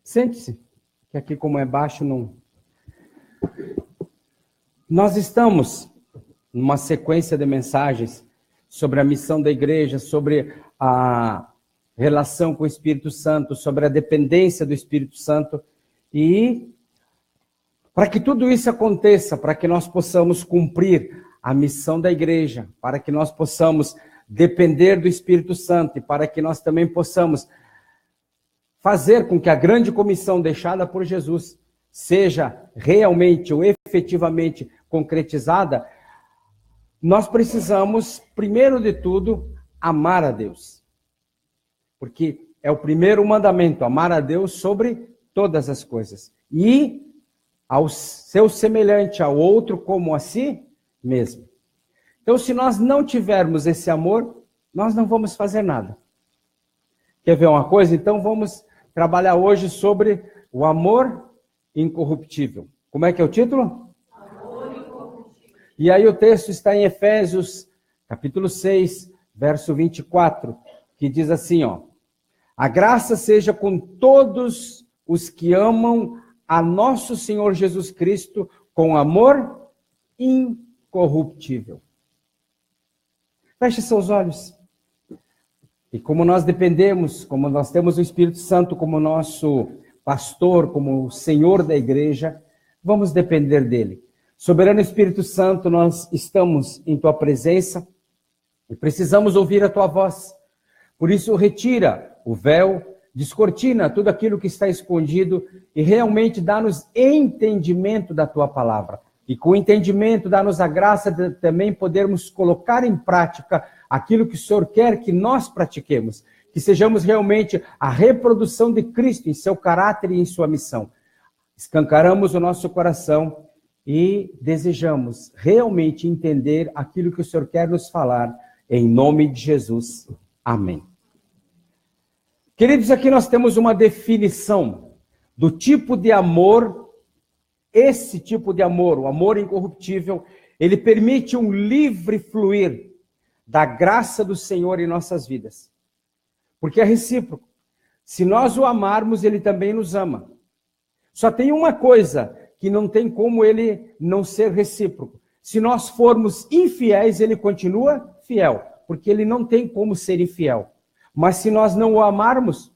Sente-se, que aqui como é baixo não... Nós estamos numa sequência de mensagens sobre a missão da igreja, sobre a relação com o Espírito Santo, sobre a dependência do Espírito Santo. E para que tudo isso aconteça, para que nós possamos cumprir a missão da igreja, para que nós possamos depender do Espírito Santo e para que nós também possamos fazer com que a grande comissão deixada por Jesus seja realmente ou efetivamente concretizada, nós precisamos, primeiro de tudo, amar a Deus. Porque é o primeiro mandamento, amar a Deus sobre todas as coisas. E ao seu semelhante, ao outro como a si mesmo. Então, se nós não tivermos esse amor, nós não vamos fazer nada. Quer ver uma coisa? Então, vamos trabalhar hoje sobre o amor incorruptível. Como é que é o título? Amor incorruptível. E aí o texto está em Efésios, capítulo 6, verso 24, que diz assim, ó: a graça seja com todos os que amam a nosso Senhor Jesus Cristo com amor incorruptível. Feche seus olhos. E como nós dependemos, como nós temos o Espírito Santo como nosso pastor, como o Senhor da igreja, vamos depender dele. Soberano Espírito Santo, nós estamos em tua presença e precisamos ouvir a tua voz. Por isso, retira o véu, descortina tudo aquilo que está escondido e realmente dá-nos entendimento da tua palavra. E com o entendimento, dá-nos a graça de também podermos colocar em prática aquilo que o Senhor quer que nós pratiquemos. Que sejamos realmente a reprodução de Cristo em seu caráter e em sua missão. Escancaramos o nosso coração e desejamos realmente entender aquilo que o Senhor quer nos falar. Em nome de Jesus. Amém. Queridos, aqui nós temos uma definição do tipo de amor. Esse tipo de amor, o amor incorruptível, ele permite um livre fluir da graça do Senhor em nossas vidas. Porque é recíproco. Se nós o amarmos, ele também nos ama. Só tem uma coisa que não tem como ele não ser recíproco. Se nós formos infiéis, ele continua fiel. Porque ele não tem como ser infiel. Mas se nós não o amarmos,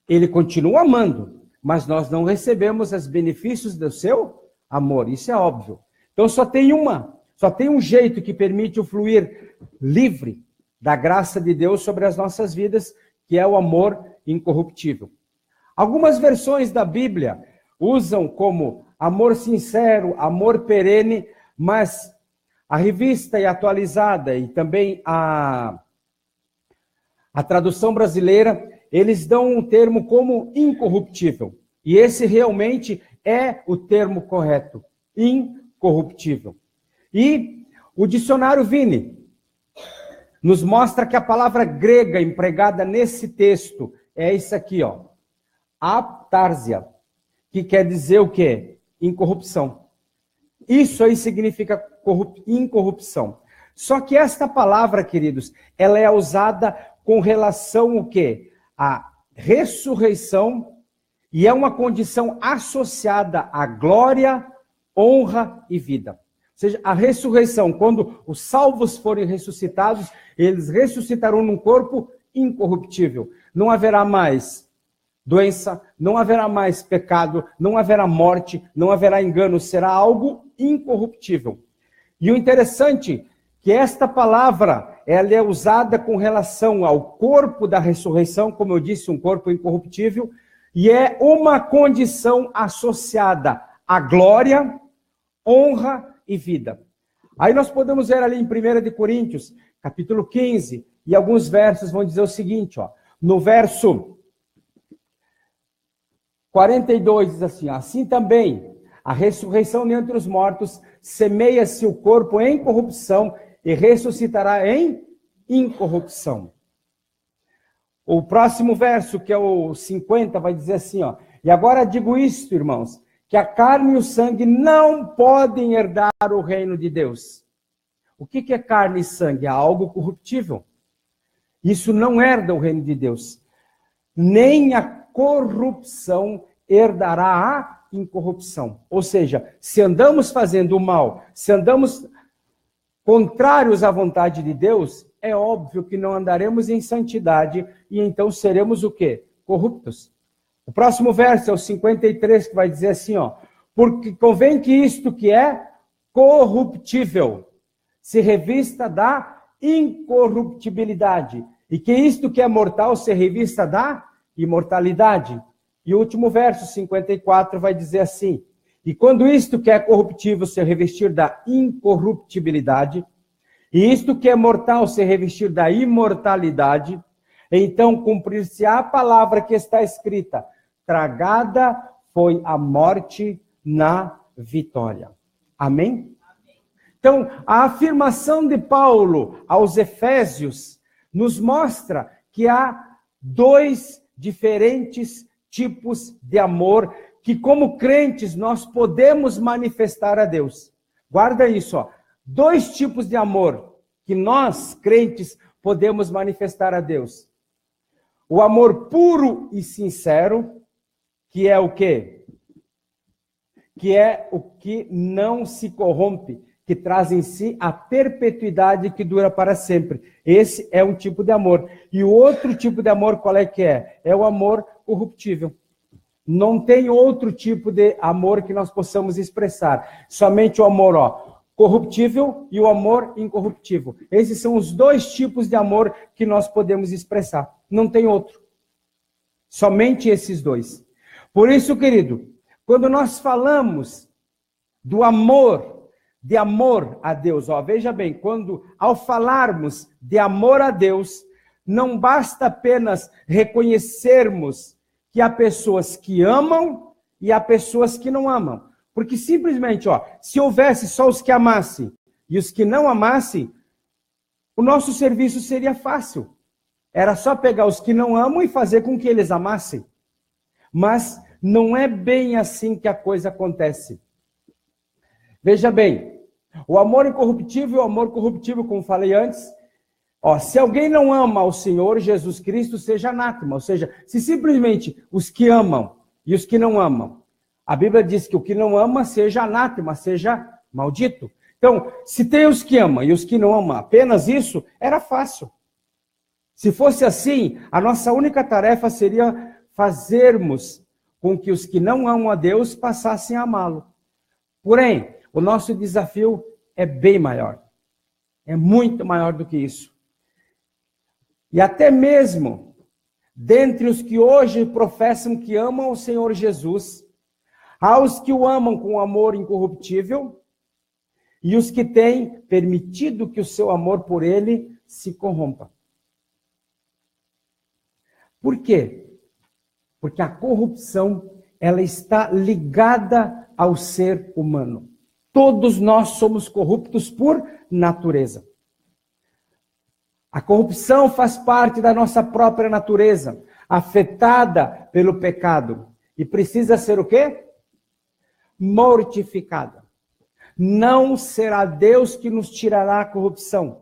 ele continua amando. Mas nós não recebemos os benefícios do seu amor. Isso é óbvio. Então só tem um jeito que permite o fluir livre da graça de Deus sobre as nossas vidas, que é o amor incorruptível. Algumas versões da Bíblia usam como amor sincero, amor perene, mas a revista e atualizada e também a tradução brasileira, eles dão um termo como incorruptível. E esse realmente é o termo correto, incorruptível. E o dicionário Vini nos mostra que a palavra grega empregada nesse texto é isso aqui, ó, aptársia, que quer dizer o quê? Incorrupção. Isso aí significa incorrupção. Só que esta palavra, queridos, ela é usada com relação ao quê? A ressurreição, e é uma condição associada à glória, honra e vida. Ou seja, a ressurreição, quando os salvos forem ressuscitados, eles ressuscitarão num corpo incorruptível. Não haverá mais doença, não haverá mais pecado, não haverá morte, não haverá engano, será algo incorruptível. E o interessante é que esta palavra, ela é usada com relação ao corpo da ressurreição, como eu disse, um corpo incorruptível, e é uma condição associada à glória, honra e vida. Aí nós podemos ver ali em 1 Coríntios, capítulo 15, e alguns versos vão dizer o seguinte, ó, no verso 42 diz assim, ó, assim também, a ressurreição dentre os mortos, semeia-se o corpo em corrupção e ressuscitará em incorrupção. O próximo verso, que é o 50, vai dizer assim, ó, e agora digo isto, irmãos, que a carne e o sangue não podem herdar o reino de Deus. O que é carne e sangue? É algo corruptível. Isso não herda o reino de Deus. Nem a corrupção herdará a incorrupção. Ou seja, se andamos fazendo o mal, se andamos contrários à vontade de Deus, é óbvio que não andaremos em santidade e então seremos o quê? Corruptos. O próximo verso é o 53, que vai dizer assim, ó: porque convém que isto que é corruptível se revista da incorruptibilidade, e que isto que é mortal se revista da imortalidade. E o último verso, 54, vai dizer assim: e quando isto que é corruptível se revestir da incorruptibilidade, e isto que é mortal se revestir da imortalidade, então cumprir-se-á a palavra que está escrita: tragada foi a morte na vitória. Amém? Então, a afirmação de Paulo aos Efésios nos mostra que há dois diferentes tipos de amor que, como crentes, nós podemos manifestar a Deus. Guarda isso, ó. Dois tipos de amor que nós, crentes, podemos manifestar a Deus. O amor puro e sincero, que é o quê? Que é o que não se corrompe, que traz em si a perpetuidade que dura para sempre. Esse é um tipo de amor. E o outro tipo de amor, qual é que é? É o amor corruptível. Não tem outro tipo de amor que nós possamos expressar. Somente o amor, ó, corruptível e o amor incorruptível. Esses são os dois tipos de amor que nós podemos expressar. Não tem outro. Somente esses dois. Por isso, querido, quando nós falamos do amor, de amor a Deus, ó, veja bem, quando ao falarmos de amor a Deus, não basta apenas reconhecermos que há pessoas que amam e há pessoas que não amam. Porque simplesmente, ó, se houvesse só os que amassem e os que não amassem, o nosso serviço seria fácil. Era só pegar os que não amam e fazer com que eles amassem. Mas não é bem assim que a coisa acontece. Veja bem, o amor incorruptível e o amor corruptível, como falei antes, ó, se alguém não ama ao Senhor Jesus Cristo, seja anátema. Ou seja, se simplesmente os que amam e os que não amam, a Bíblia diz que o que não ama seja anátema, seja maldito. Então, se tem os que amam e os que não amam, apenas isso, era fácil. Se fosse assim, a nossa única tarefa seria fazermos com que os que não amam a Deus passassem a amá-lo. Porém, o nosso desafio é bem maior. É muito maior do que isso. E até mesmo, dentre os que hoje professam que amam o Senhor Jesus, há os que o amam com amor incorruptível e os que têm permitido que o seu amor por ele se corrompa. Por quê? Porque a corrupção, ela está ligada ao ser humano. Todos nós somos corruptos por natureza. A corrupção faz parte da nossa própria natureza, afetada pelo pecado. E precisa ser o quê? Mortificada. Não será Deus que nos tirará a corrupção.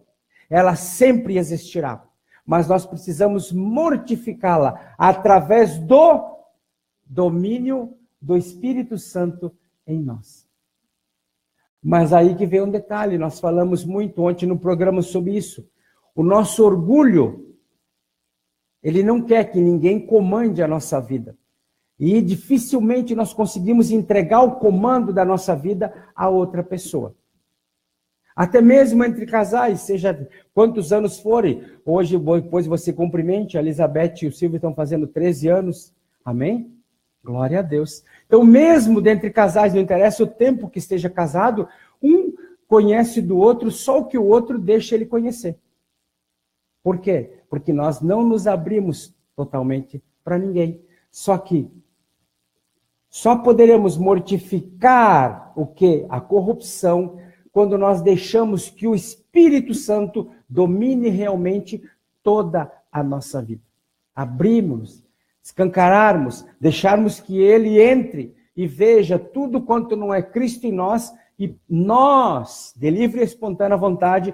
Ela sempre existirá. Mas nós precisamos mortificá-la através do domínio do Espírito Santo em nós. Mas aí que vem um detalhe, nós falamos muito ontem no programa sobre isso. O nosso orgulho, ele não quer que ninguém comande a nossa vida. E dificilmente nós conseguimos entregar o comando da nossa vida a outra pessoa. Até mesmo entre casais, seja quantos anos forem. Hoje, depois você cumprimente, a Elizabeth e o Silvio estão fazendo 13 anos. Amém? Glória a Deus. Então, mesmo dentre casais, não interessa o tempo que esteja casado, um conhece do outro só o que o outro deixa ele conhecer. Por quê? Porque nós não nos abrimos totalmente para ninguém. Só que só poderemos mortificar o quê? A corrupção, quando nós deixamos que o Espírito Santo domine realmente toda a nossa vida. Abrimos, escancararmos, deixarmos que ele entre e veja tudo quanto não é Cristo em nós e nós, de livre e espontânea vontade,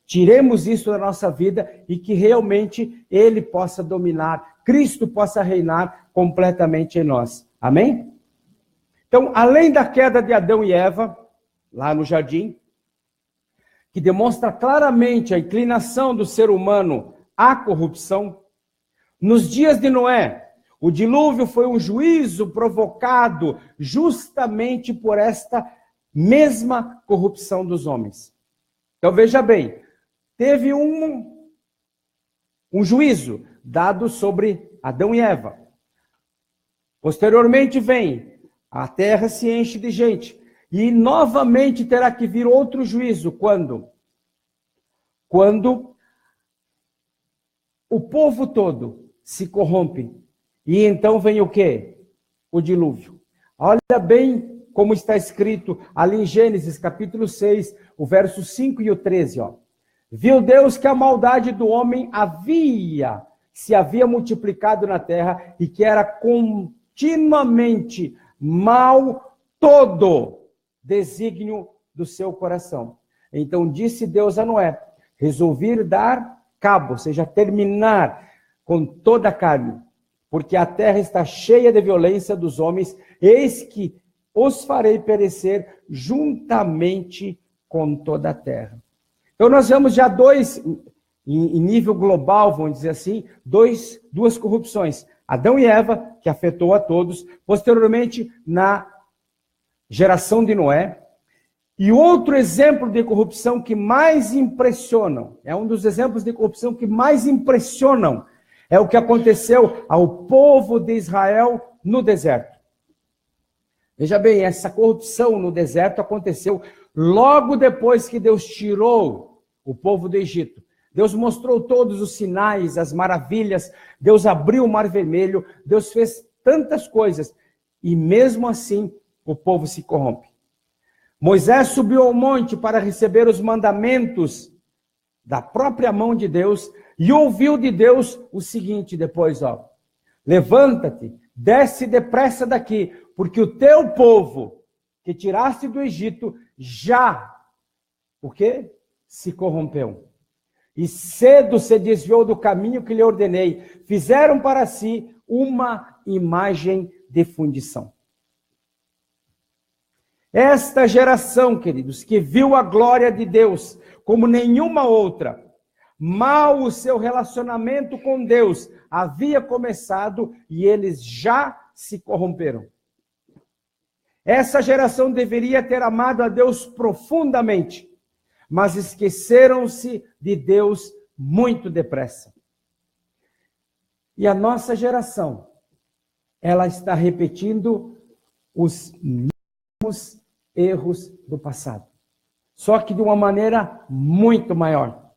tiremos isso da nossa vida e que realmente ele possa dominar Cristo possa reinar completamente em nós. Amém? Então, além da queda de Adão e Eva, lá no jardim, que demonstra claramente a inclinação do ser humano à corrupção, nos dias de Noé, o dilúvio foi um juízo provocado justamente por esta mesma corrupção dos homens. Então veja bem, teve um juízo dado sobre Adão e Eva. Posteriormente vem, a terra se enche de gente. E novamente terá que vir outro juízo. Quando? Quando o povo todo se corrompe. E então vem o quê? O dilúvio. Olha bem como está escrito ali em Gênesis capítulo 6, o verso 5 e o 13. Ó. Viu Deus que a maldade do homem se havia multiplicado na terra e que era continuamente mal todo desígnio do seu coração. Então disse Deus a Noé, resolvi dar cabo, ou seja, terminar com toda a carne, porque a terra está cheia de violência dos homens, eis que os farei perecer juntamente com toda a terra. Então nós vemos já em nível global, vamos dizer assim, duas corrupções. Adão e Eva, que afetou a todos, posteriormente na geração de Noé. E outro exemplo de corrupção que mais impressionam, é um dos exemplos de corrupção que mais impressionam, é o que aconteceu ao povo de Israel no deserto. Veja bem, essa corrupção no deserto aconteceu logo depois que Deus tirou o povo do Egito. Deus mostrou todos os sinais, as maravilhas, Deus abriu o Mar Vermelho, Deus fez tantas coisas, e mesmo assim o povo se corrompe. Moisés subiu ao monte para receber os mandamentos da própria mão de Deus e ouviu de Deus o seguinte depois, ó: levanta-te, desce depressa daqui, porque o teu povo que tiraste do Egito já, o quê? Se corrompeu. E cedo se desviou do caminho que lhe ordenei. Fizeram para si uma imagem de fundição. Esta geração, queridos, que viu a glória de Deus como nenhuma outra, mal o seu relacionamento com Deus havia começado e eles já se corromperam. Essa geração deveria ter amado a Deus profundamente, mas esqueceram-se de Deus muito depressa. E a nossa geração, ela está repetindo os mesmos erros do passado, só que de uma maneira muito maior.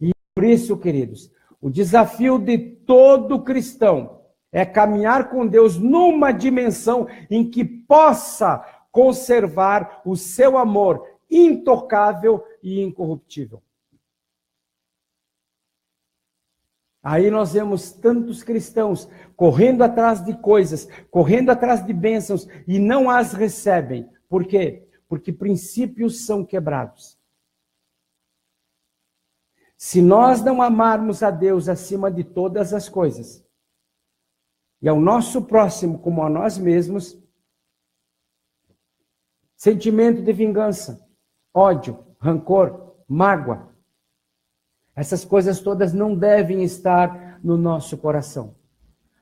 E por isso, queridos, o desafio de todo cristão é caminhar com Deus numa dimensão em que possa conservar o seu amor intocável e incorruptível. Aí nós vemos tantos cristãos correndo atrás de coisas, correndo atrás de bênçãos e não as recebem. Por quê? Porque princípios são quebrados. Se nós não amarmos a Deus acima de todas as coisas, e ao nosso próximo como a nós mesmos, sentimento de vingança, ódio, rancor, mágoa, essas coisas todas não devem estar no nosso coração.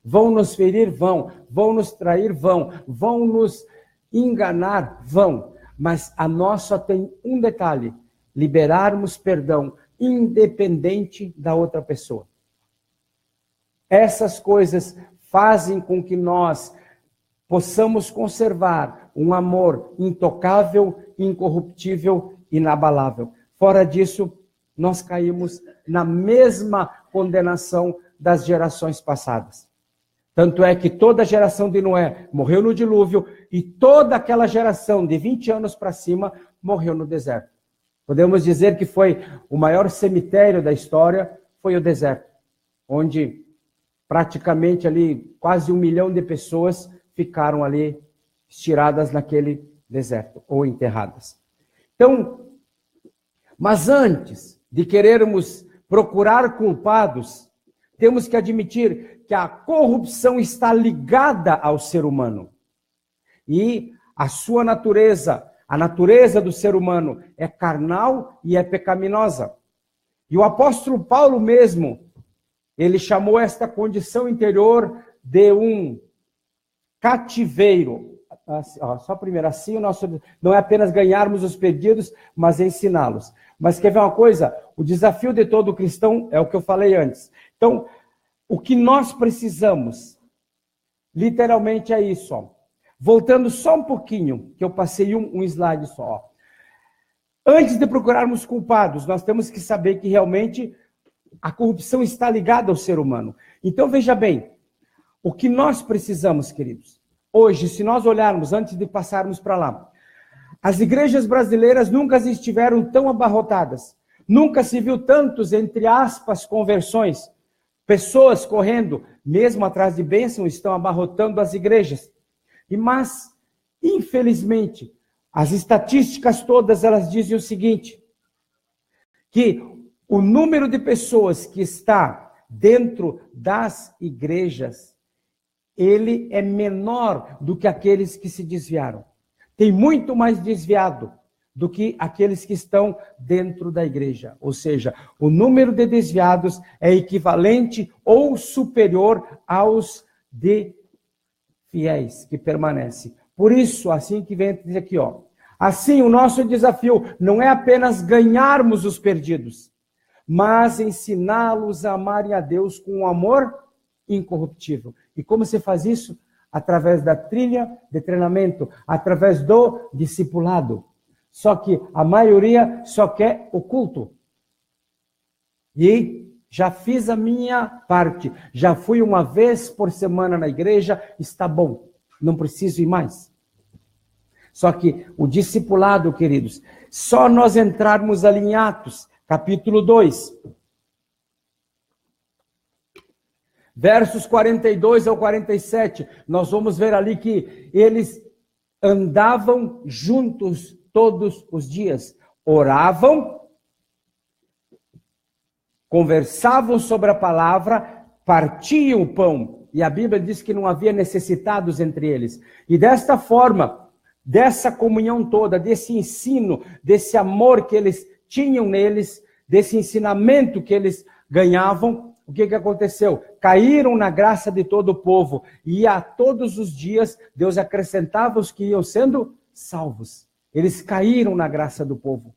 Vão nos ferir? Vão nos trair? Vão nos enganar? Vão. Mas a nós só tem um detalhe: liberarmos perdão, independente da outra pessoa. Essas coisas fazem com que nós possamos conservar um amor intocável, incorruptível, inabalável. Fora disso, nós caímos na mesma condenação das gerações passadas. Tanto é que toda a geração de Noé morreu no dilúvio e toda aquela geração de 20 anos para cima morreu no deserto. Podemos dizer que foi o maior cemitério da história, foi o deserto, onde praticamente ali quase 1 milhão de pessoas ficaram ali estiradas naquele deserto ou enterradas. Então, mas antes de querermos procurar culpados, temos que admitir que a corrupção está ligada ao ser humano. E a sua natureza, a natureza do ser humano é carnal e é pecaminosa. E o apóstolo Paulo mesmo, ele chamou esta condição interior de um cativeiro. Só primeiro, assim o nosso não é apenas ganharmos os perdidos, mas ensiná-los. Mas quer ver uma coisa? O desafio de todo cristão é o que eu falei antes. Então, o que nós precisamos, literalmente é isso. Ó. Voltando só um pouquinho, que eu passei um slide só. Ó. Antes de procurarmos culpados, nós temos que saber que realmente a corrupção está ligada ao ser humano. Então, veja bem, o que nós precisamos, queridos, hoje, se nós olharmos, antes de passarmos para lá, as igrejas brasileiras nunca estiveram tão abarrotadas. Nunca se viu tantos, entre aspas, conversões. Pessoas correndo, mesmo atrás de bênção, estão abarrotando as igrejas. Mas, infelizmente, as estatísticas todas, elas dizem o seguinte, que o número de pessoas que está dentro das igrejas, ele é menor do que aqueles que se desviaram. Tem muito mais desviado do que aqueles que estão dentro da igreja. Ou seja, o número de desviados é equivalente ou superior aos de fiéis que permanecem. Por isso, assim que vem dizer aqui, ó. Assim, o nosso desafio não é apenas ganharmos os perdidos, mas ensiná-los a amarem a Deus com um amor incorruptível. E como se faz isso? Através da trilha de treinamento, através do discipulado. Só que a maioria só quer o culto. E já fiz a minha parte, já fui uma vez por semana na igreja, está bom, não preciso ir mais. Só que o discipulado, queridos, só nós entrarmos ali em Atos, capítulo 2, versos 42 ao 47, nós vamos ver ali que eles andavam juntos todos os dias, oravam, conversavam sobre a palavra, partiam o pão, e a Bíblia diz que não havia necessitados entre eles. E desta forma, dessa comunhão toda, desse ensino, desse amor que eles tinham neles, desse ensinamento que eles ganhavam, o que aconteceu? Caíram na graça de todo o povo, e a todos os dias Deus acrescentava os que iam sendo salvos. Eles caíram na graça do povo.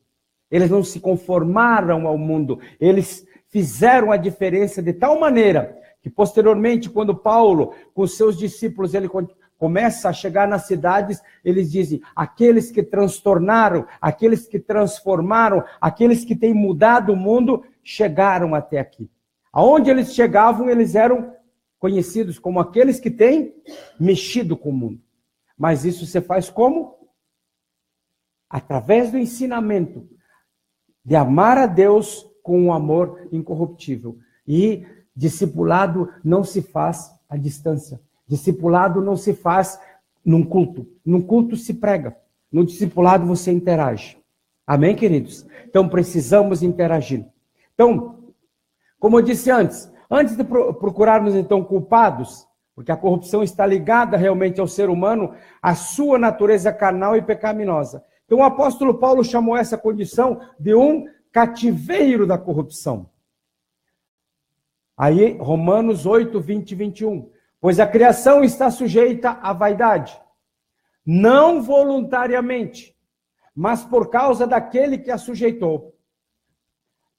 Eles não se conformaram ao mundo, eles fizeram a diferença de tal maneira que posteriormente, quando Paulo, com seus discípulos, ele começa a chegar nas cidades, eles dizem, aqueles que transtornaram, aqueles que transformaram, aqueles que têm mudado o mundo, chegaram até aqui. Aonde eles chegavam, eles eram conhecidos como aqueles que têm mexido com o mundo. Mas isso se faz como? Através do ensinamento de amar a Deus com um amor incorruptível. E discipulado não se faz à distância. Discipulado não se faz num culto. Num culto se prega. No discipulado você interage. Amém, queridos? Então precisamos interagir. Então, como eu disse antes de procurarmos então culpados, porque a corrupção está ligada realmente ao ser humano, a sua natureza carnal e pecaminosa. Então o apóstolo Paulo chamou essa condição de um cativeiro da corrupção. Aí, Romanos 8, 20 e 21. Pois a criação está sujeita à vaidade, não voluntariamente, mas por causa daquele que a sujeitou,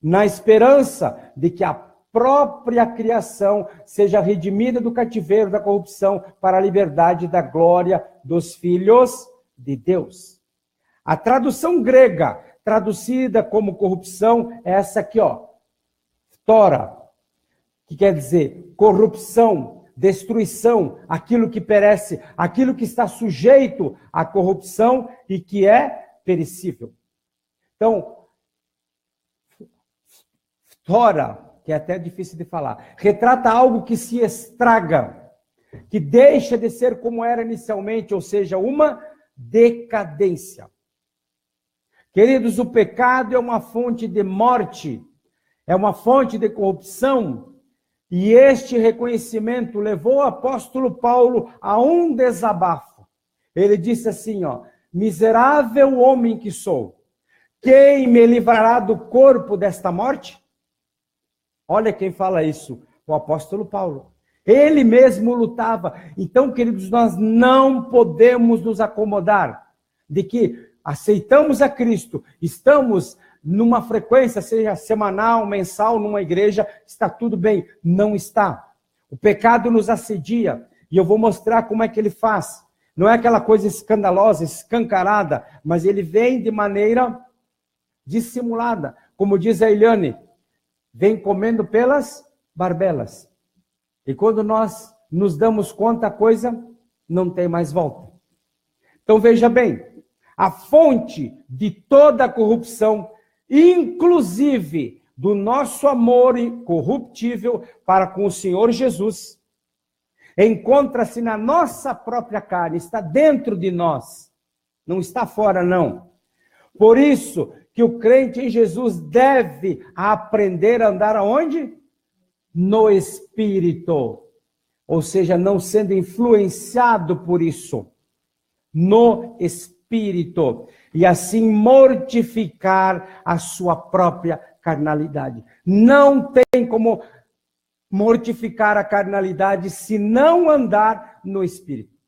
na esperança de que a própria criação seja redimida do cativeiro da corrupção para a liberdade da glória dos filhos de Deus. A tradução grega, traduzida como corrupção, é essa aqui, ó. Phthora, que quer dizer corrupção, destruição, aquilo que perece, aquilo que está sujeito à corrupção e que é perecível. Então, Phthora, que é até difícil de falar, retrata algo que se estraga, que deixa de ser como era inicialmente, ou seja, uma decadência. Queridos, o pecado é uma fonte de morte, é uma fonte de corrupção, E este reconhecimento levou o apóstolo Paulo a um desabafo. Ele disse assim, ó: miserável homem que sou, quem me livrará do corpo desta morte? Olha quem fala isso, o apóstolo Paulo. Ele mesmo lutava. Então, queridos, nós não podemos nos acomodar de que aceitamos a Cristo, estamos numa frequência, seja semanal, mensal, numa igreja, está tudo bem. Não está. O pecado nos assedia, e eu vou mostrar como é que ele faz. Não é aquela coisa escandalosa, escancarada, mas ele vem de maneira dissimulada. Como diz a Eliane, vem comendo pelas barbelas. E quando nós nos damos conta, a coisa não tem mais volta. Então veja bem, a fonte de toda a corrupção, inclusive do nosso amor incorruptível para com o Senhor Jesus, encontra-se na nossa própria carne, está dentro de nós, não está fora não. Por isso que o crente em Jesus deve aprender a andar aonde? No Espírito, ou seja, não sendo influenciado por isso, no Espírito, e assim mortificar a sua própria carnalidade. Não tem como mortificar a carnalidade se não andar no Espírito.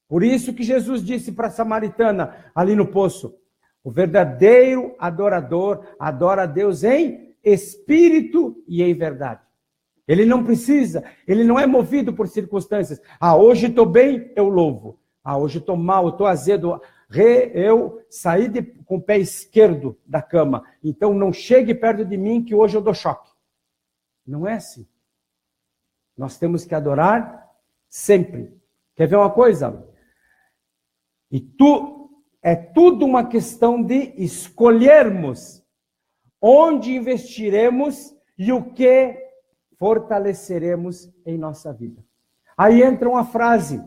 Por isso que Jesus disse para a samaritana, ali no poço, o verdadeiro adorador adora a Deus em espírito e em verdade. Ele não precisa, ele não é movido por circunstâncias. Ah, hoje estou bem, eu louvo. Ah, hoje estou mal, estou azedo. Eu saí com o pé esquerdo da cama. Então não chegue perto de mim que hoje eu dou choque. Não é assim. Nós temos que adorar sempre. Quer ver uma coisa? É tudo uma questão de escolhermos onde investiremos e o que fortaleceremos em nossa vida. Aí entra uma frase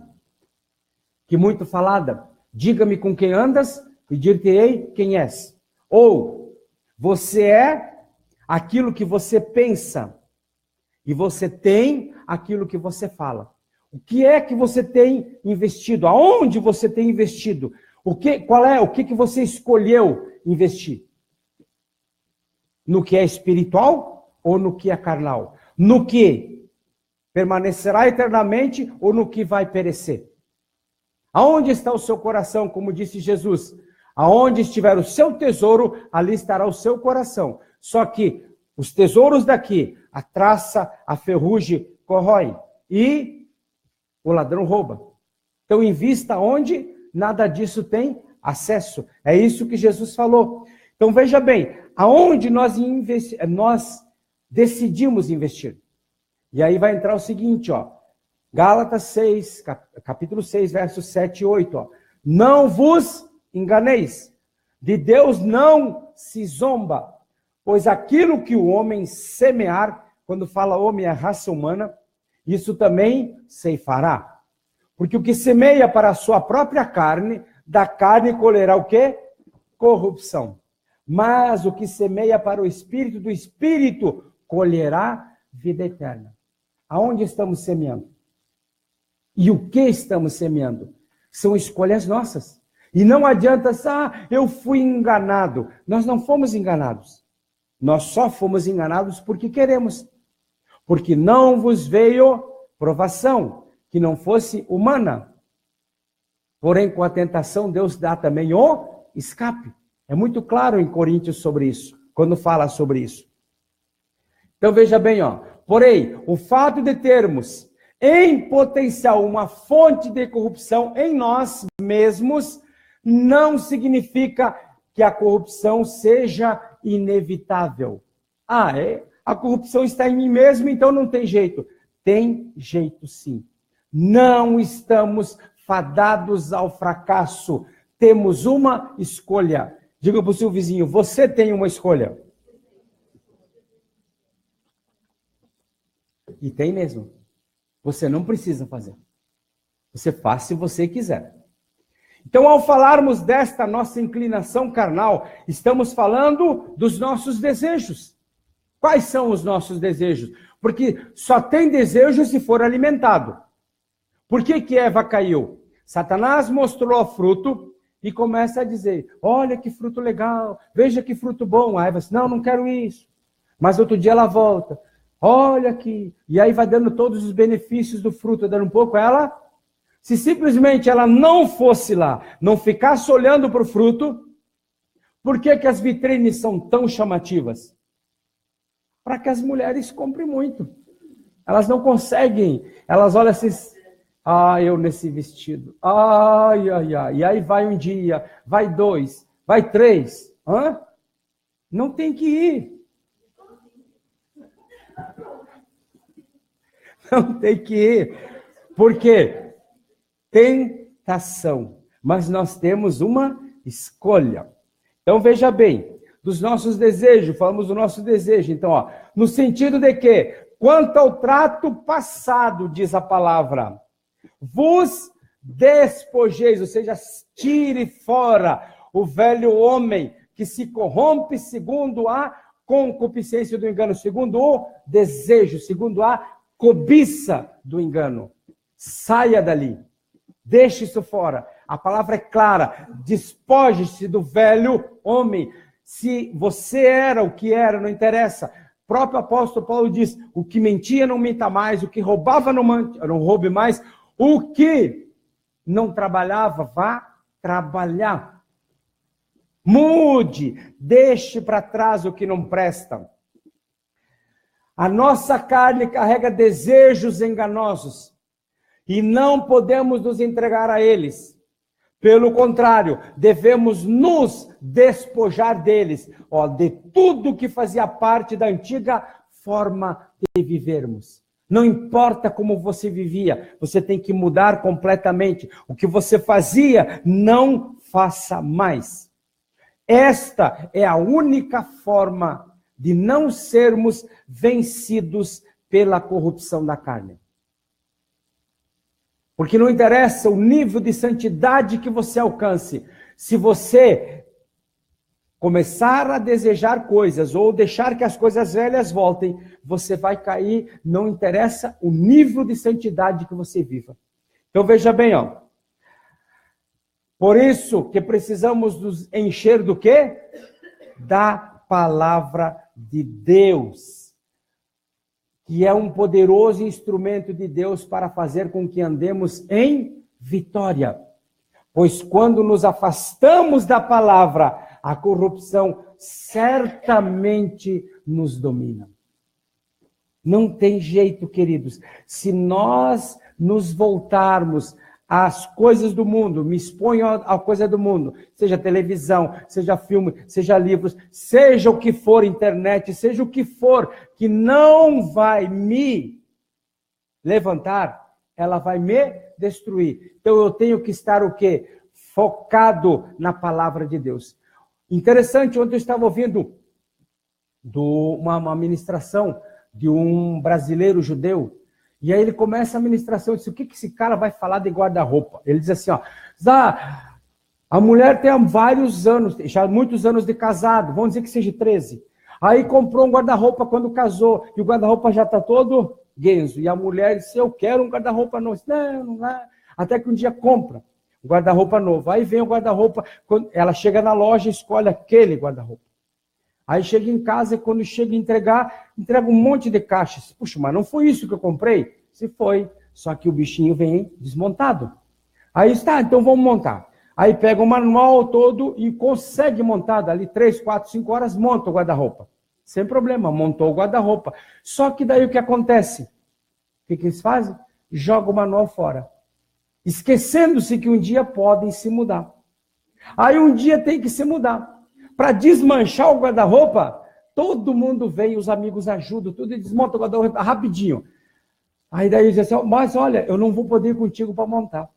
que muito falada: diga-me com quem andas e dir-te-ei quem és. Ou, você é aquilo que você pensa e você tem aquilo que você fala. O que é que você tem investido? Aonde você tem investido? O que você escolheu investir? No que é espiritual ou no que é carnal? No que permanecerá eternamente ou no que vai perecer? Aonde está o seu coração, como disse Jesus? Aonde estiver o seu tesouro, ali estará o seu coração. Só que os tesouros daqui, a traça, a ferrugem corrói e o ladrão rouba. Então invista onde nada disso tem acesso. É isso que Jesus falou. Então veja bem, aonde nós decidimos investir. E aí vai entrar o seguinte, ó. Gálatas 6, capítulo 6, versos 7 e 8. Ó. Não vos enganeis, de Deus não se zomba, pois aquilo que o homem semear, quando fala homem é a raça humana, isso também ceifará. Porque o que semeia para a sua própria carne, da carne colherá o quê? Corrupção. Mas o que semeia para o Espírito, do Espírito colherá vida eterna. Aonde estamos semeando? E o que estamos semeando? São escolhas nossas. E não adianta, eu fui enganado. Nós não fomos enganados. Nós só fomos enganados porque queremos. Porque não vos veio provação, que não fosse humana. Porém, com a tentação, Deus dá também o escape. É muito claro em Coríntios sobre isso, quando fala sobre isso. Então veja bem, ó. Porém, o fato de termos em potencial uma fonte de corrupção em nós mesmos não significa que a corrupção seja inevitável. A corrupção está em mim mesmo, então não tem jeito. Tem jeito sim. Não estamos fadados ao fracasso. Temos uma escolha. Diga para o seu vizinho, você tem uma escolha. E tem mesmo. Você não precisa fazer. Você faz se você quiser. Então, ao falarmos desta nossa inclinação carnal, estamos falando dos nossos desejos. Quais são os nossos desejos? Porque só tem desejo se for alimentado. Por que Eva caiu? Satanás mostrou o fruto e começa a dizer, olha que fruto legal, veja que fruto bom. A Eva diz, não quero isso. Mas outro dia ela volta, olha aqui. E aí vai dando todos os benefícios do fruto, dando um pouco. Ela, se simplesmente ela não fosse lá, não ficasse olhando para o fruto, por que as vitrines são tão chamativas? Para que as mulheres comprem muito. Elas não conseguem, elas olham assim, eu nesse vestido, ai. E aí vai um dia, vai 2, vai 3. Não tem que ir. Não tem que ir. Por quê? Tentação. Mas nós temos uma escolha. Então veja bem, dos nossos desejos, falamos do nosso desejo. Então, no sentido de que, quanto ao trato passado, diz a palavra, vos despojeis, ou seja, tire fora o velho homem que se corrompe segundo a concupiscência do engano, segundo o desejo, segundo a cobiça do engano. Saia dali. Deixe isso fora. A palavra é clara. Despoje-se do velho homem. Se você era o que era, não interessa. O próprio apóstolo Paulo diz, o que mentia não minta mais, o que roubava não roube mais, o que não trabalhava, vá trabalhar. Mude, deixe para trás o que não presta. A nossa carne carrega desejos enganosos e não podemos nos entregar a eles. Pelo contrário, devemos nos despojar deles, de tudo que fazia parte da antiga forma de vivermos. Não importa como você vivia, você tem que mudar completamente. O que você fazia, não faça mais. Esta é a única forma de não sermos vencidos pela corrupção da carne. Porque não interessa o nível de santidade que você alcance. Se você começar a desejar coisas ou deixar que as coisas velhas voltem, você vai cair, não interessa o nível de santidade que você viva. Então veja bem, por isso que precisamos nos encher do quê? Da palavra de Deus, que é um poderoso instrumento de Deus para fazer com que andemos em vitória. Pois quando nos afastamos da palavra, a corrupção certamente nos domina. Não tem jeito, queridos. Se nós nos voltarmos às coisas do mundo, me exponho à coisa do mundo, seja televisão, seja filme, seja livros, seja o que for, internet, seja o que for, que não vai me levantar, ela vai me destruir. Então eu tenho que estar o quê? Focado na palavra de Deus. Interessante, ontem eu estava ouvindo uma ministração de um brasileiro judeu. E aí ele começa a ministração, eu disse, o que esse cara vai falar de guarda-roupa? Ele diz assim, a mulher tem vários anos, já muitos anos de casado, vamos dizer que seja 13. Aí comprou um guarda-roupa quando casou, e o guarda-roupa já está todo guenzo. E a mulher disse, eu quero um guarda-roupa novo. Não vai. Até que um dia compra um guarda-roupa novo. Aí vem o guarda-roupa, ela chega na loja e escolhe aquele guarda-roupa. Aí chega em casa e quando chega a entrega um monte de caixas. Puxa, mas não foi isso que eu comprei? Se foi, só que o bichinho vem desmontado. Aí está, então vamos montar. Aí pega o manual todo e consegue montar, dali 3, 4, 5 horas, monta o guarda-roupa. Sem problema, montou o guarda-roupa. Só que daí o que acontece? O que eles fazem? Joga o manual fora. Esquecendo-se que um dia podem se mudar. Aí um dia tem que se mudar. Para desmanchar o guarda-roupa, todo mundo vem, os amigos ajudam, tudo e desmonta o guarda-roupa rapidinho. Aí daí diz assim, mas olha, eu não vou poder ir contigo para montar.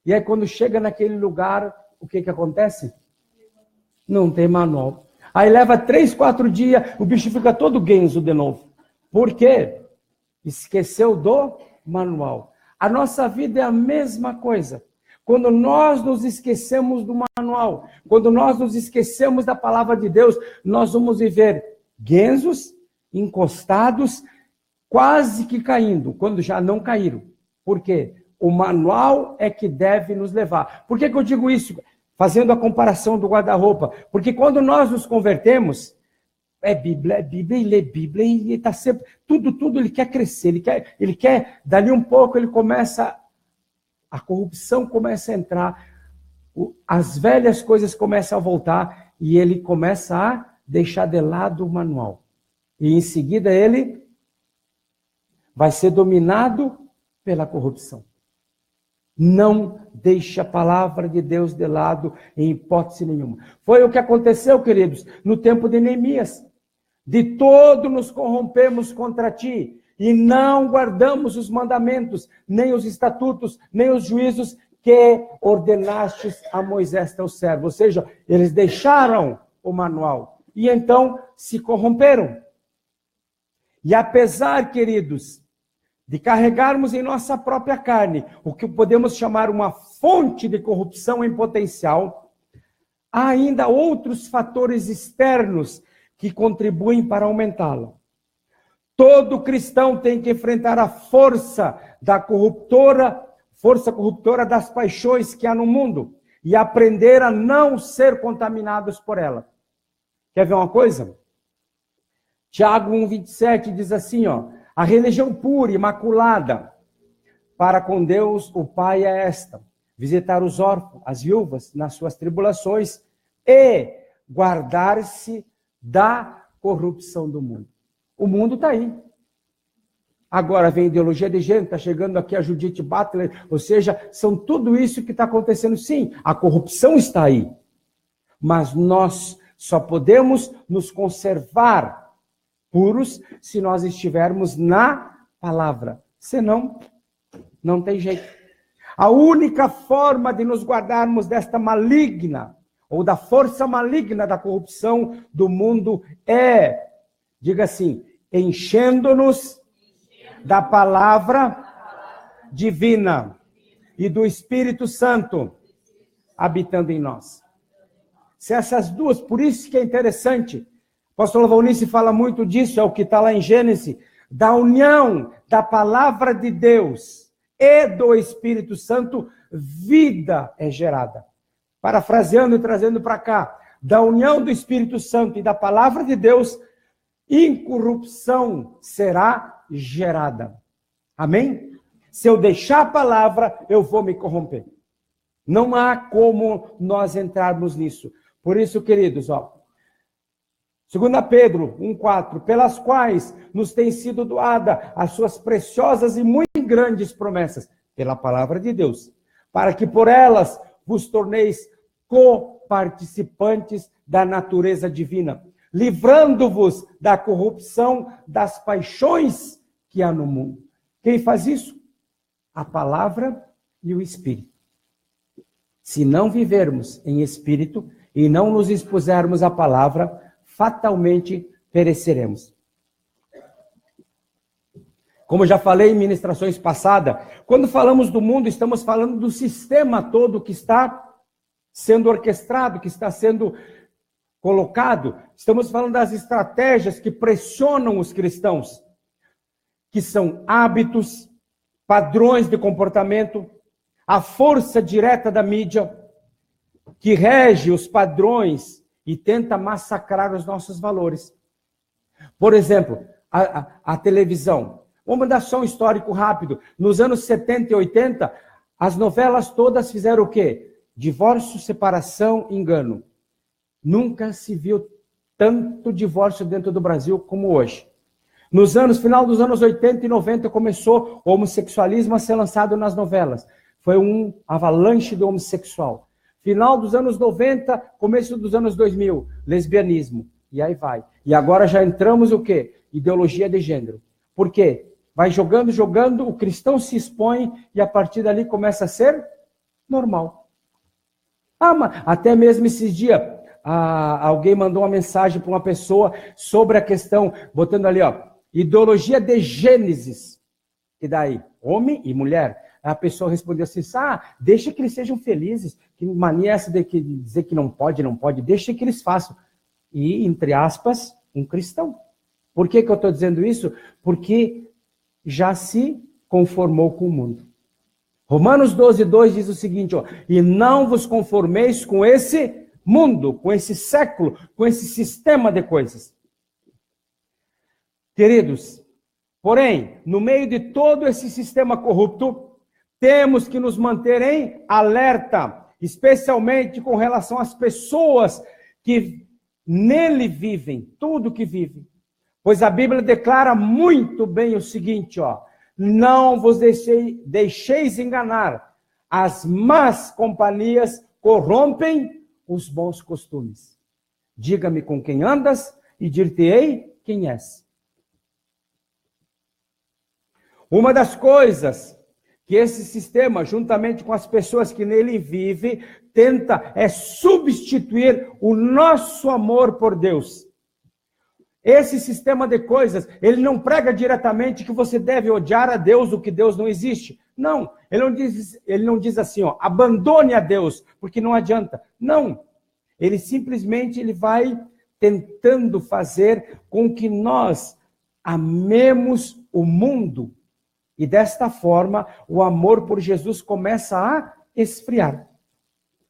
E aí quando chega naquele lugar, o que acontece? Não tem manual. Aí leva 3, 4 dias, o bicho fica todo guenzo de novo. Por quê? Esqueceu do manual. A nossa vida é a mesma coisa. Quando nós nos esquecemos do manual, quando nós nos esquecemos da palavra de Deus, nós vamos viver guenzos, encostados, quase que caindo, quando já não caíram. Por quê? O manual é que deve nos levar. Por que eu digo isso? Fazendo a comparação do guarda-roupa. Porque quando nós nos convertemos, é Bíblia, e lê Bíblia, e está sempre, tudo ele quer crescer, ele quer, dali um pouco ele começa, a corrupção começa a entrar, as velhas coisas começam a voltar, e ele começa a deixar de lado o manual. E em seguida ele vai ser dominado pela corrupção. Não deixe a palavra de Deus de lado em hipótese nenhuma. Foi o que aconteceu, queridos, no tempo de Neemias. De todo nos corrompemos contra ti e não guardamos os mandamentos, nem os estatutos, nem os juízos que ordenastes a Moisés teu servo. Ou seja, eles deixaram o manual e então se corromperam. E apesar, queridos, de carregarmos em nossa própria carne o que podemos chamar uma fonte de corrupção em potencial, há ainda outros fatores externos que contribuem para aumentá-la. Todo cristão tem que enfrentar a força corruptora das paixões que há no mundo e aprender a não ser contaminados por ela. Quer ver uma coisa? Tiago 1,27 diz assim, a religião pura, imaculada, para com Deus o Pai é esta: visitar os órfãos, as viúvas, nas suas tribulações e guardar-se da corrupção do mundo. O mundo está aí. Agora vem ideologia de gênero, está chegando aqui a Judith Butler, ou seja, são tudo isso que está acontecendo. Sim, a corrupção está aí. Mas nós só podemos nos conservar puros se nós estivermos na palavra. Senão, não tem jeito. A única forma de nos guardarmos desta maligna, ou da força maligna da corrupção do mundo é, diga assim, enchendo-nos da palavra divina e do Espírito Santo habitando em nós. Se essas duas, por isso que é interessante, o apóstolo Valnice fala muito disso, é o que está lá em Gênesis, da união da palavra de Deus e do Espírito Santo, vida é gerada. Parafraseando e trazendo para cá, da união do Espírito Santo e da palavra de Deus, incorrupção será gerada. Amém? Se eu deixar a palavra, eu vou me corromper. Não há como nós entrarmos nisso. Por isso, queridos, 2 Pedro 1,4, pelas quais nos tem sido doada as suas preciosas e muito grandes promessas, pela palavra de Deus, para que por elas vos torneis coparticipantes da natureza divina, livrando-vos da corrupção das paixões que há no mundo. Quem faz isso? A palavra e o Espírito. Se não vivermos em Espírito e não nos expusermos à palavra, fatalmente pereceremos. Como já falei em ministrações passadas, quando falamos do mundo, estamos falando do sistema todo que está sendo orquestrado, que está sendo colocado. Estamos falando das estratégias que pressionam os cristãos, que são hábitos, padrões de comportamento, a força direta da mídia, que rege os padrões e tenta massacrar os nossos valores. Por exemplo, a televisão. Vamos dar só um histórico rápido. Nos anos 70 e 80, as novelas todas fizeram o quê? Divórcio, separação, engano. Nunca se viu tanto divórcio dentro do Brasil como hoje. Final dos anos 80 e 90, começou o homossexualismo a ser lançado nas novelas. Foi um avalanche do homossexual. Final dos anos 90, começo dos anos 2000, lesbianismo. E aí vai. E agora já entramos o quê? Ideologia de gênero. Por quê? Vai jogando, o cristão se expõe e a partir dali começa a ser normal. Mas até mesmo esses dias, alguém mandou uma mensagem para uma pessoa sobre a questão, botando ali, ideologia de Gênesis. E daí? Homem e mulher. A pessoa respondeu assim, deixa que eles sejam felizes. Que mania é essa de dizer que não pode, deixa que eles façam. E, entre aspas, um cristão. Por que eu estou dizendo isso? Porque já se conformou com o mundo. Romanos 12:2 diz o seguinte, e não vos conformeis com esse mundo, com esse século, com esse sistema de coisas. Queridos, porém, no meio de todo esse sistema corrupto, temos que nos manter em alerta, especialmente com relação às pessoas que nele vivem, tudo que vivem. Pois a Bíblia declara muito bem o seguinte, não vos deixeis enganar, as más companhias corrompem os bons costumes. Diga-me com quem andas e dir-te-ei quem és. Uma das coisas que esse sistema, juntamente com as pessoas que nele vivem, tenta é substituir o nosso amor por Deus. Esse sistema de coisas, ele não prega diretamente que você deve odiar a Deus, o que Deus não existe. Não, ele não diz assim, abandone a Deus, porque não adianta. Não, ele simplesmente vai tentando fazer com que nós amemos o mundo. E desta forma, o amor por Jesus começa a esfriar.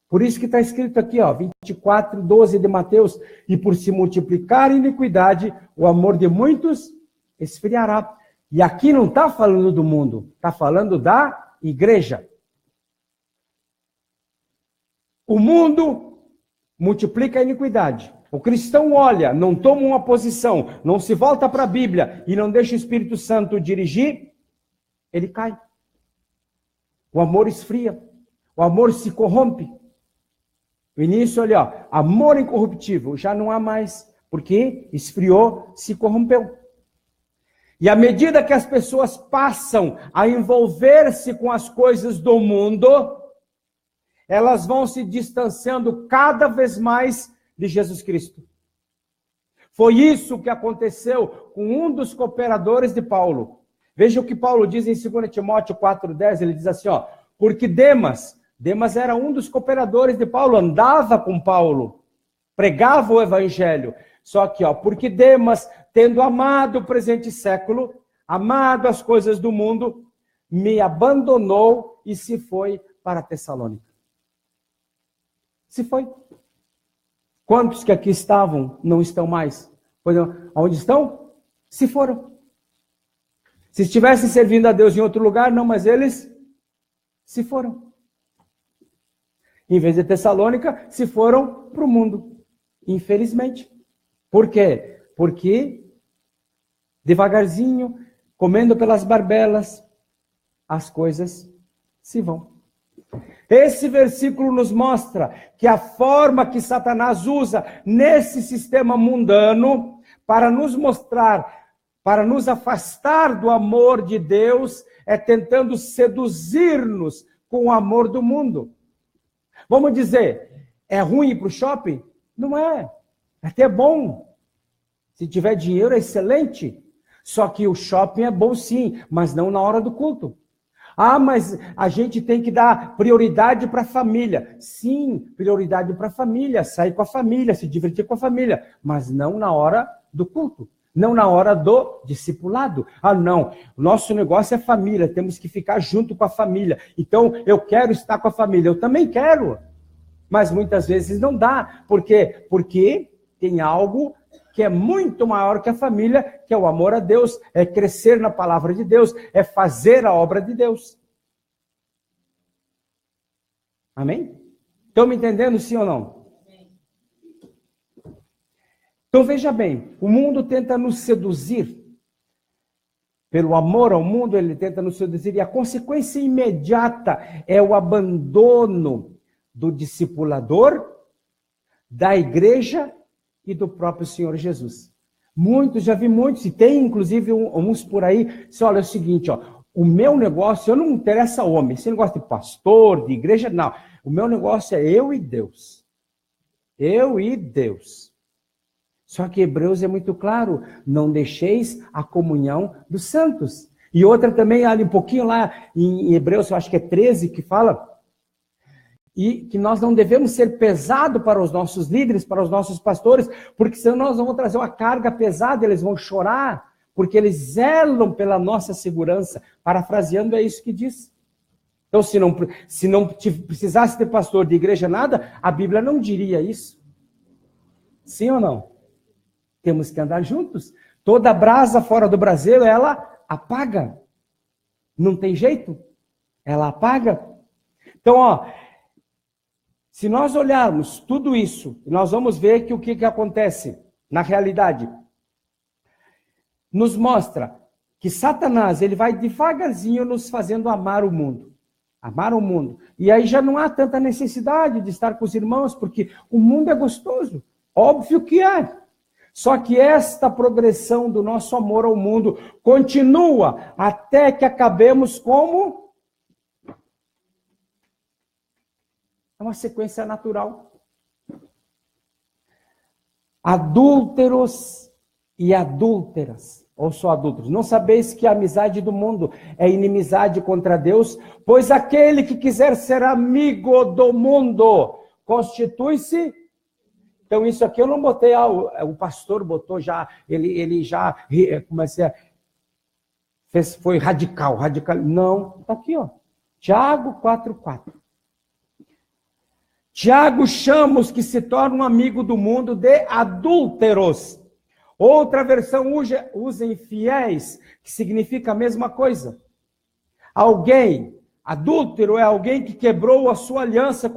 Por isso que está escrito aqui, 24:12 de Mateus, e por se multiplicar a iniquidade, o amor de muitos esfriará. E aqui não está falando do mundo, está falando da igreja. O mundo multiplica a iniquidade. O cristão olha, não toma uma posição, não se volta para a Bíblia e não deixa o Espírito Santo dirigir, ele cai. O amor esfria, o amor se corrompe. No início, olha, amor incorruptível, já não há mais, porque esfriou, se corrompeu. E à medida que as pessoas passam a envolver-se com as coisas do mundo, elas vão se distanciando cada vez mais de Jesus Cristo. Foi isso que aconteceu com um dos cooperadores de Paulo. Veja o que Paulo diz em 2 Timóteo 4:10, ele diz assim, porque Demas era um dos cooperadores de Paulo, andava com Paulo, pregava o evangelho. Só que, porque Demas, tendo amado o presente século, amado as coisas do mundo, me abandonou e se foi para Tessalônica. Se foi. Quantos que aqui estavam não estão mais? Onde estão? Se foram. Se estivessem servindo a Deus em outro lugar, não, mas eles se foram. Em vez de Tessalônica, se foram para o mundo. Infelizmente. Por quê? Porque devagarzinho, comendo pelas barbelas, as coisas se vão. Esse versículo nos mostra que a forma que Satanás usa nesse sistema mundano para nos mostrar, para nos afastar do amor de Deus, é tentando seduzir-nos com o amor do mundo. Vamos dizer, é ruim ir para o shopping? Não é. É até bom. Se tiver dinheiro, é excelente. Só que o shopping é bom sim, mas não na hora do culto. Ah, mas a gente tem que dar prioridade para a família. Sim, prioridade para a família, sair com a família, se divertir com a família, mas não na hora do culto, não na hora do discipulado. Ah, não, o nosso negócio é família, temos que ficar junto com a família. Então, eu quero estar com a família, eu também quero. Mas muitas vezes não dá. Por quê? Porque tem algo que é muito maior que a família, que é o amor a Deus, é crescer na palavra de Deus, é fazer a obra de Deus. Amém? Estão me entendendo, sim ou não? Então veja bem, o mundo tenta nos seduzir. Pelo amor ao mundo, ele tenta nos seduzir, e a consequência imediata é o abandono do discipulador, da igreja e do próprio Senhor Jesus. Muitos, já vi muitos, e tem inclusive uns por aí, diz, olha, é o seguinte, o meu negócio, eu não me interessa homem, esse negócio de pastor, de igreja, não. O meu negócio é eu e Deus. Eu e Deus. Só que Hebreus é muito claro, não deixeis a comunhão dos santos. E outra também, ali um pouquinho lá em Hebreus, eu acho que é 13, que fala, e que nós não devemos ser pesado para os nossos líderes, para os nossos pastores, porque senão nós vamos trazer uma carga pesada, eles vão chorar, porque eles zelam pela nossa segurança. Parafraseando, é isso que diz. Então, se não precisasse ter pastor de igreja nada, a Bíblia não diria isso. Sim ou não? Temos que andar juntos. Toda brasa fora do braseiro, ela apaga. Não tem jeito? Ela apaga. Então, se nós olharmos tudo isso, nós vamos ver que o que acontece na realidade nos mostra que Satanás, ele vai devagarzinho nos fazendo amar o mundo. Amar o mundo. E aí já não há tanta necessidade de estar com os irmãos, porque o mundo é gostoso. Óbvio que é. Só que esta progressão do nosso amor ao mundo continua até que acabemos como? É uma sequência natural. Adúlteros e adúlteras, ou só adúlteros, não sabeis que a amizade do mundo é inimizade contra Deus? Pois aquele que quiser ser amigo do mundo constitui-se. Então isso aqui eu não botei, o pastor botou já, ele já, comecei a, foi radical. Não, está aqui, Tiago 4:4. Tiago chama os que se tornam amigo do mundo de adúlteros. Outra versão usa infiéis, que significa a mesma coisa. Alguém, adúltero é alguém que quebrou a sua aliança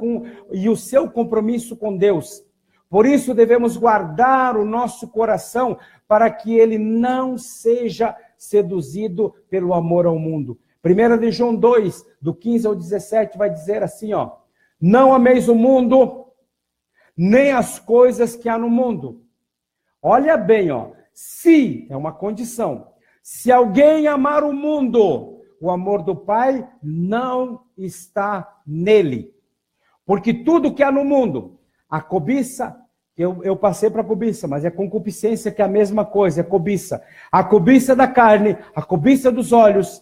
e o seu compromisso com Deus. Por isso devemos guardar o nosso coração para que ele não seja seduzido pelo amor ao mundo. 1 de João 2, do 15 ao 17, vai dizer assim, não ameis o mundo, nem as coisas que há no mundo. Olha bem, se, é uma condição, se alguém amar o mundo, o amor do Pai não está nele. Porque tudo que há no mundo, a cobiça, eu passei para a cobiça, mas é concupiscência que é a mesma coisa, é cobiça. A cobiça da carne, a cobiça dos olhos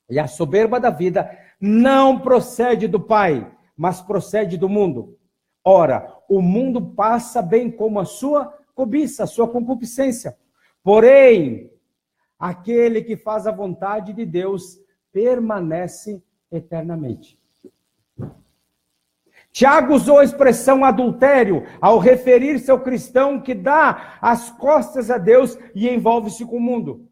e a soberba da vida não procede do Pai, mas procede do mundo. Ora, o mundo passa bem como a sua cobiça, a sua concupiscência. Porém, aquele que faz a vontade de Deus permanece eternamente. Tiago usou a expressão adultério ao referir-se ao cristão que dá as costas a Deus e envolve-se com o mundo.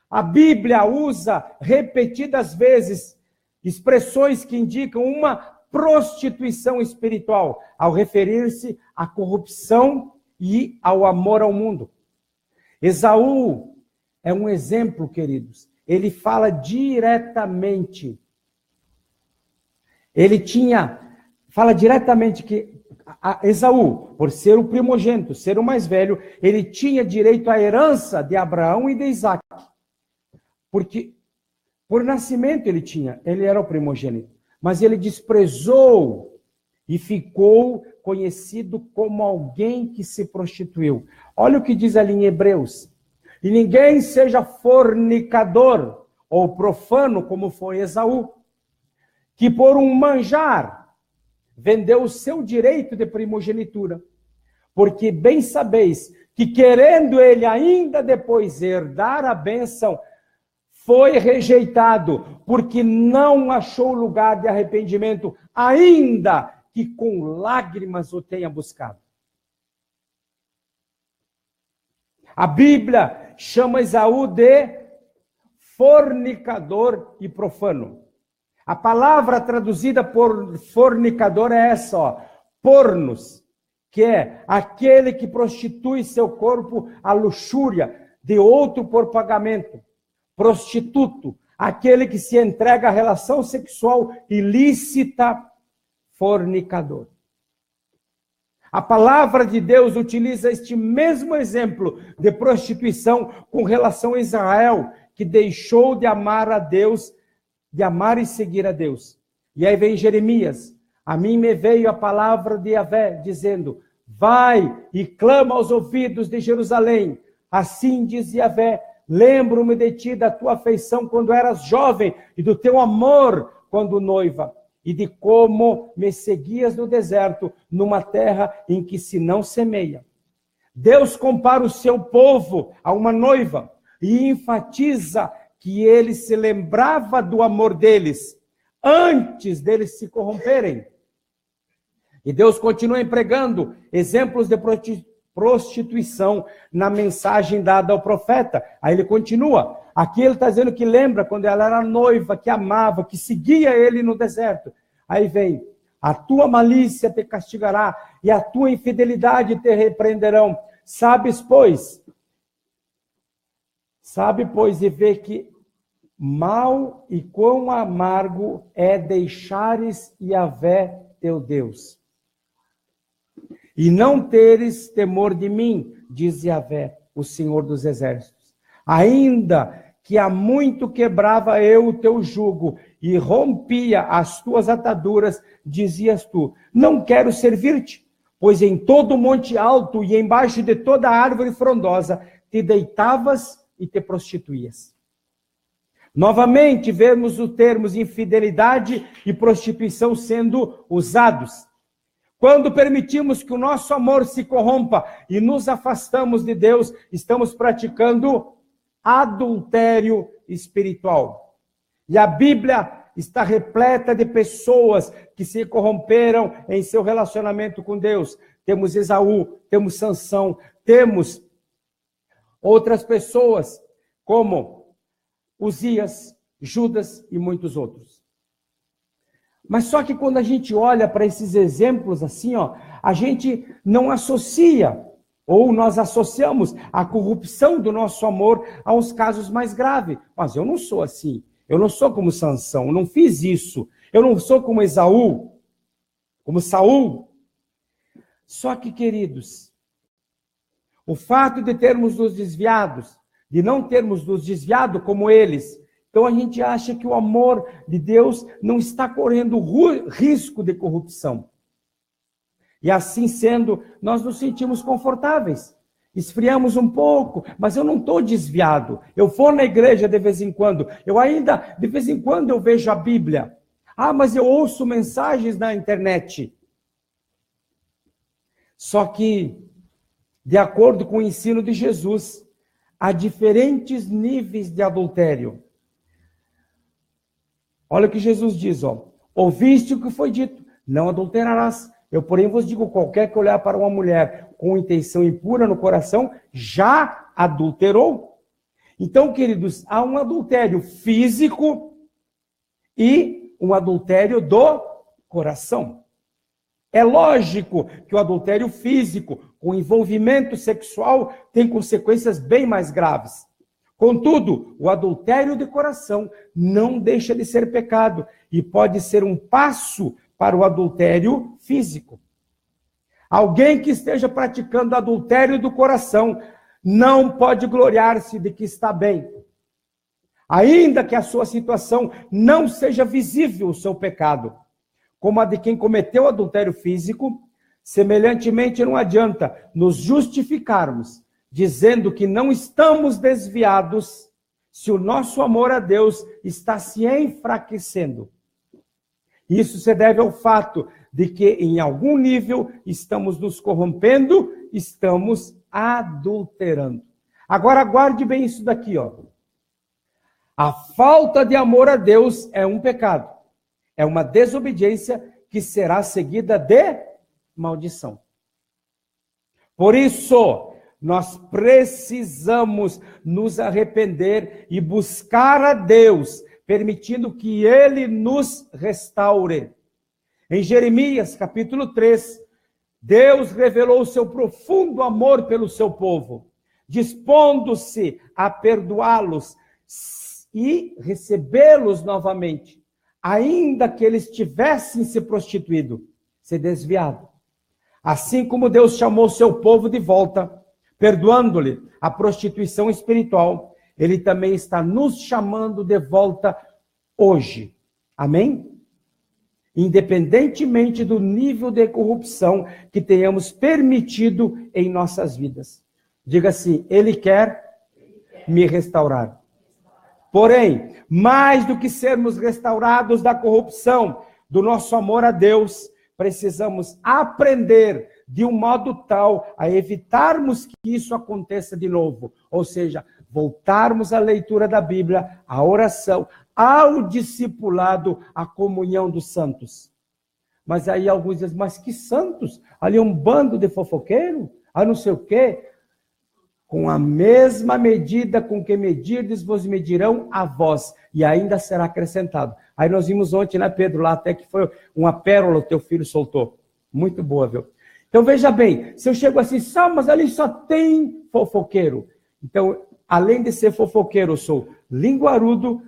A Bíblia usa repetidas vezes expressões que indicam uma prostituição espiritual, ao referir-se à corrupção e ao amor ao mundo. Esaú é um exemplo, queridos. Ele fala diretamente. Fala diretamente que Esaú, por ser o primogênito, ser o mais velho, ele tinha direito à herança de Abraão e de Isaac. Porque por nascimento ele era o primogênito. Mas ele desprezou e ficou conhecido como alguém que se prostituiu. Olha o que diz ali em Hebreus. E ninguém seja fornicador ou profano como foi Esaú, que por um manjar vendeu o seu direito de primogenitura. Porque bem sabeis que querendo ele ainda depois herdar a bênção, foi rejeitado, porque não achou lugar de arrependimento, ainda que com lágrimas o tenha buscado. A Bíblia chama Esaú de fornicador e profano. A palavra traduzida por fornicador é essa, pornos, que é aquele que prostitui seu corpo à luxúria de outro por pagamento. Prostituto, aquele que se entrega à relação sexual ilícita, fornicador. A palavra de Deus utiliza este mesmo exemplo de prostituição com relação a Israel, que deixou de amar a Deus, de amar e seguir a Deus. E aí vem Jeremias, a mim me veio a palavra de Yahvé, dizendo, vai e clama aos ouvidos de Jerusalém, assim diz Yahvé, lembro-me de ti, da tua afeição quando eras jovem, e do teu amor quando noiva, e de como me seguias no deserto, numa terra em que se não semeia. Deus compara o seu povo a uma noiva. e enfatiza que ele se lembrava do amor deles antes deles se corromperem. E Deus continua empregando exemplos de prostituição na mensagem dada ao profeta. Aí ele continua. Aqui ele está dizendo que lembra quando ela era noiva, que amava, que seguia ele no deserto. Aí vem, a tua malícia te castigará e a tua infidelidade te repreenderão. Sabe, pois, e vê que mal e quão amargo é deixares Yahvé teu Deus. E não teres temor de mim, diz Yahvé, o Senhor dos Exércitos. Ainda que há muito quebrava eu o teu jugo e rompia as tuas ataduras, dizias tu, não quero servir-te, pois em todo monte alto e embaixo de toda árvore frondosa te deitavas e te prostituías. Novamente vemos os termos infidelidade e prostituição sendo usados. Quando permitimos que o nosso amor se corrompa e nos afastamos de Deus, estamos praticando adultério espiritual. E a Bíblia está repleta de pessoas que se corromperam em seu relacionamento com Deus. Temos Esaú, temos Sansão, temos outras pessoas como Uzias, Judas e muitos outros. Mas só que quando a gente olha para esses exemplos assim, a gente não associa, ou nós associamos a corrupção do nosso amor aos casos mais graves. Mas eu não sou assim. Eu não sou como Sansão, eu não fiz isso. Eu não sou como Esaú, como Saul. Só que, queridos, o fato de termos nos desviados, de não termos nos desviado como eles, então a gente acha que o amor de Deus não está correndo risco de corrupção. E assim sendo, nós nos sentimos confortáveis. Esfriamos um pouco, mas eu não estou desviado. Eu vou na igreja de vez em quando. De vez em quando eu vejo a Bíblia. Ah, mas eu ouço mensagens na internet. Só que, de acordo com o ensino de Jesus, há diferentes níveis de adultério. Olha o que Jesus diz, ouviste o que foi dito, não adulterarás. Eu, porém, vos digo, qualquer que olhar para uma mulher com intenção impura no coração, já adulterou. Então, queridos, há um adultério físico e um adultério do coração. É lógico que o adultério físico, com envolvimento sexual, tem consequências bem mais graves. Contudo, o adultério de coração não deixa de ser pecado e pode ser um passo para o adultério físico. Alguém que esteja praticando adultério do coração não pode gloriar-se de que está bem. Ainda que a sua situação não seja visível o seu pecado, como a de quem cometeu adultério físico, semelhantemente não adianta nos justificarmos dizendo que não estamos desviados se o nosso amor a Deus está se enfraquecendo. Isso se deve ao fato de que, em algum nível, estamos nos corrompendo, estamos adulterando. Agora, guarde bem isso daqui, A falta de amor a Deus é um pecado. É uma desobediência que será seguida de maldição. Por isso, nós precisamos nos arrepender e buscar a Deus, permitindo que Ele nos restaure. Em Jeremias, capítulo 3, Deus revelou o seu profundo amor pelo seu povo, dispondo-se a perdoá-los e recebê-los novamente, ainda que eles tivessem se prostituído, se desviado. Assim como Deus chamou seu povo de volta, perdoando-lhe a prostituição espiritual, Ele também está nos chamando de volta hoje. Amém? Independentemente do nível de corrupção que tenhamos permitido em nossas vidas. Diga assim, Ele quer me restaurar. Porém, mais do que sermos restaurados da corrupção, do nosso amor a Deus, precisamos aprender de um modo tal a evitarmos que isso aconteça de novo. Ou seja, voltarmos à leitura da Bíblia, à oração, ao discipulado, à comunhão dos santos. Mas aí alguns dizem, mas que santos? Ali é um bando de fofoqueiro? Ah, não sei o quê. Com a mesma medida com que medirdes, vos medirão a vós, e ainda será acrescentado. Aí nós vimos ontem, né, Pedro, lá até que foi uma pérola o teu filho soltou. Muito boa, viu? Então veja bem, se eu chego assim, mas ali só tem fofoqueiro. Então, além de ser fofoqueiro, eu sou linguarudo,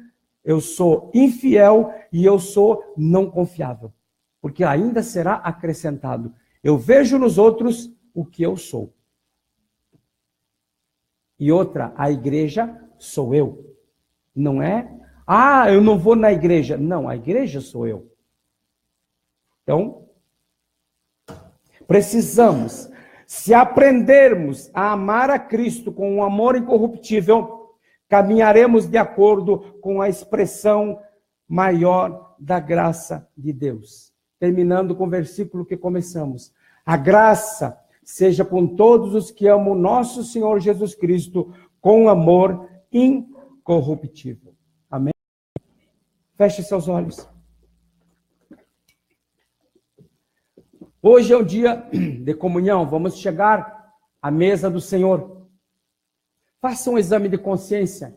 eu sou infiel e eu sou não confiável. Porque ainda será acrescentado. Eu vejo nos outros o que eu sou. E outra, a igreja sou eu. Não é? Ah, eu não vou na igreja. Não, a igreja sou eu. Então, precisamos, se aprendermos a amar a Cristo com um amor incorruptível, caminharemos de acordo com a expressão maior da graça de Deus. Terminando com o versículo que começamos. A graça seja com todos os que amam nosso Senhor Jesus Cristo, com amor incorruptível. Amém? Feche seus olhos. Hoje é o dia de comunhão, vamos chegar à mesa do Senhor. Faça um exame de consciência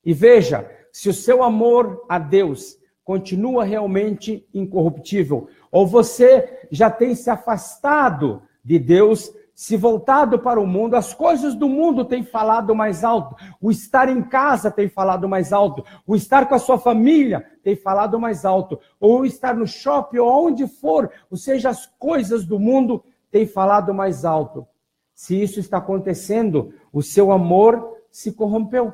e veja se o seu amor a Deus continua realmente incorruptível, ou você já tem se afastado de Deus, se voltado para o mundo, as coisas do mundo têm falado mais alto, o estar em casa tem falado mais alto, o estar com a sua família tem falado mais alto, ou estar no shopping, ou onde for, ou seja, as coisas do mundo têm falado mais alto. Se isso está acontecendo, o seu amor se corrompeu.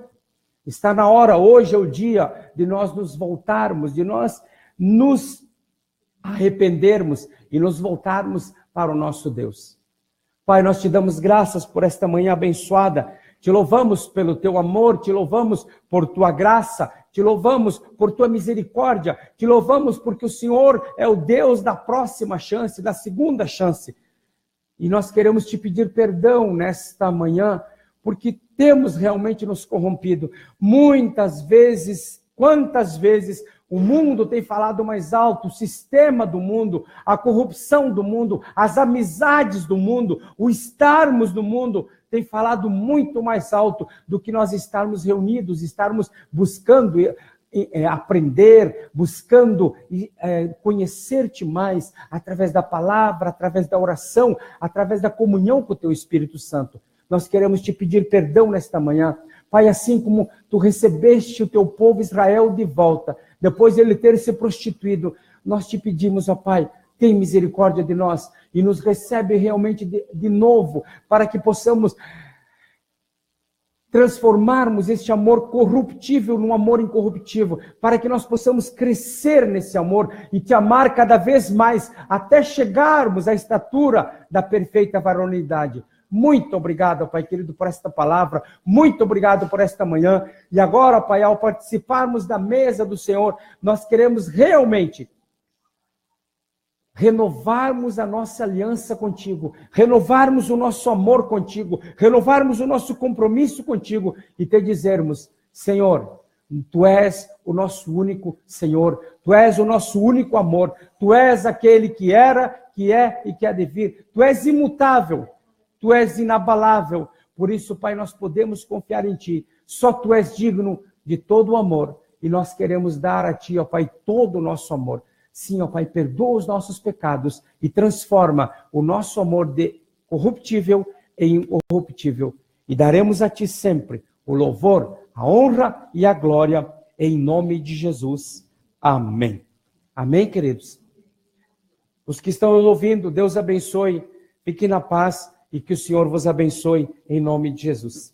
Está na hora, hoje é o dia de nós nos voltarmos, de nós nos arrependermos e nos voltarmos para o nosso Deus. Pai, nós te damos graças por esta manhã abençoada, te louvamos pelo teu amor, te louvamos por tua graça, te louvamos por tua misericórdia, te louvamos porque o Senhor é o Deus da próxima chance, da segunda chance. E nós queremos te pedir perdão nesta manhã, porque temos realmente nos corrompido. Muitas vezes, quantas vezes o mundo tem falado mais alto, o sistema do mundo, a corrupção do mundo, as amizades do mundo, o estarmos no mundo tem falado muito mais alto do que nós estarmos reunidos, estarmos buscando aprender, buscando conhecer-te mais através da palavra, através da oração, através da comunhão com o teu Espírito Santo. Nós queremos te pedir perdão nesta manhã. Pai, assim como tu recebeste o teu povo Israel de volta, depois de ele ter se prostituído, nós te pedimos, ó Pai, tem misericórdia de nós e nos recebe realmente de novo, para que possamos transformarmos este amor corruptível num amor incorruptível, para que nós possamos crescer nesse amor e te amar cada vez mais, até chegarmos à estatura da perfeita varonilidade. Muito obrigado, Pai querido, por esta palavra. Muito obrigado por esta manhã. E agora, Pai, ao participarmos da mesa do Senhor, nós queremos realmente renovarmos a nossa aliança contigo, renovarmos o nosso amor contigo, renovarmos o nosso compromisso contigo e te dizermos, Senhor, tu és o nosso único Senhor, tu és o nosso único amor, tu és aquele que era, que é e que há de vir, tu és imutável. Tu és inabalável, por isso, Pai, nós podemos confiar em Ti. Só Tu és digno de todo o amor e nós queremos dar a Ti, ó Pai, todo o nosso amor. Sim, ó Pai, perdoa os nossos pecados e transforma o nosso amor de corruptível em incorruptível. E daremos a Ti sempre o louvor, a honra e a glória, em nome de Jesus. Amém. Amém, queridos? Os que estão nos ouvindo, Deus abençoe, fiquem na paz. E que o Senhor vos abençoe em nome de Jesus.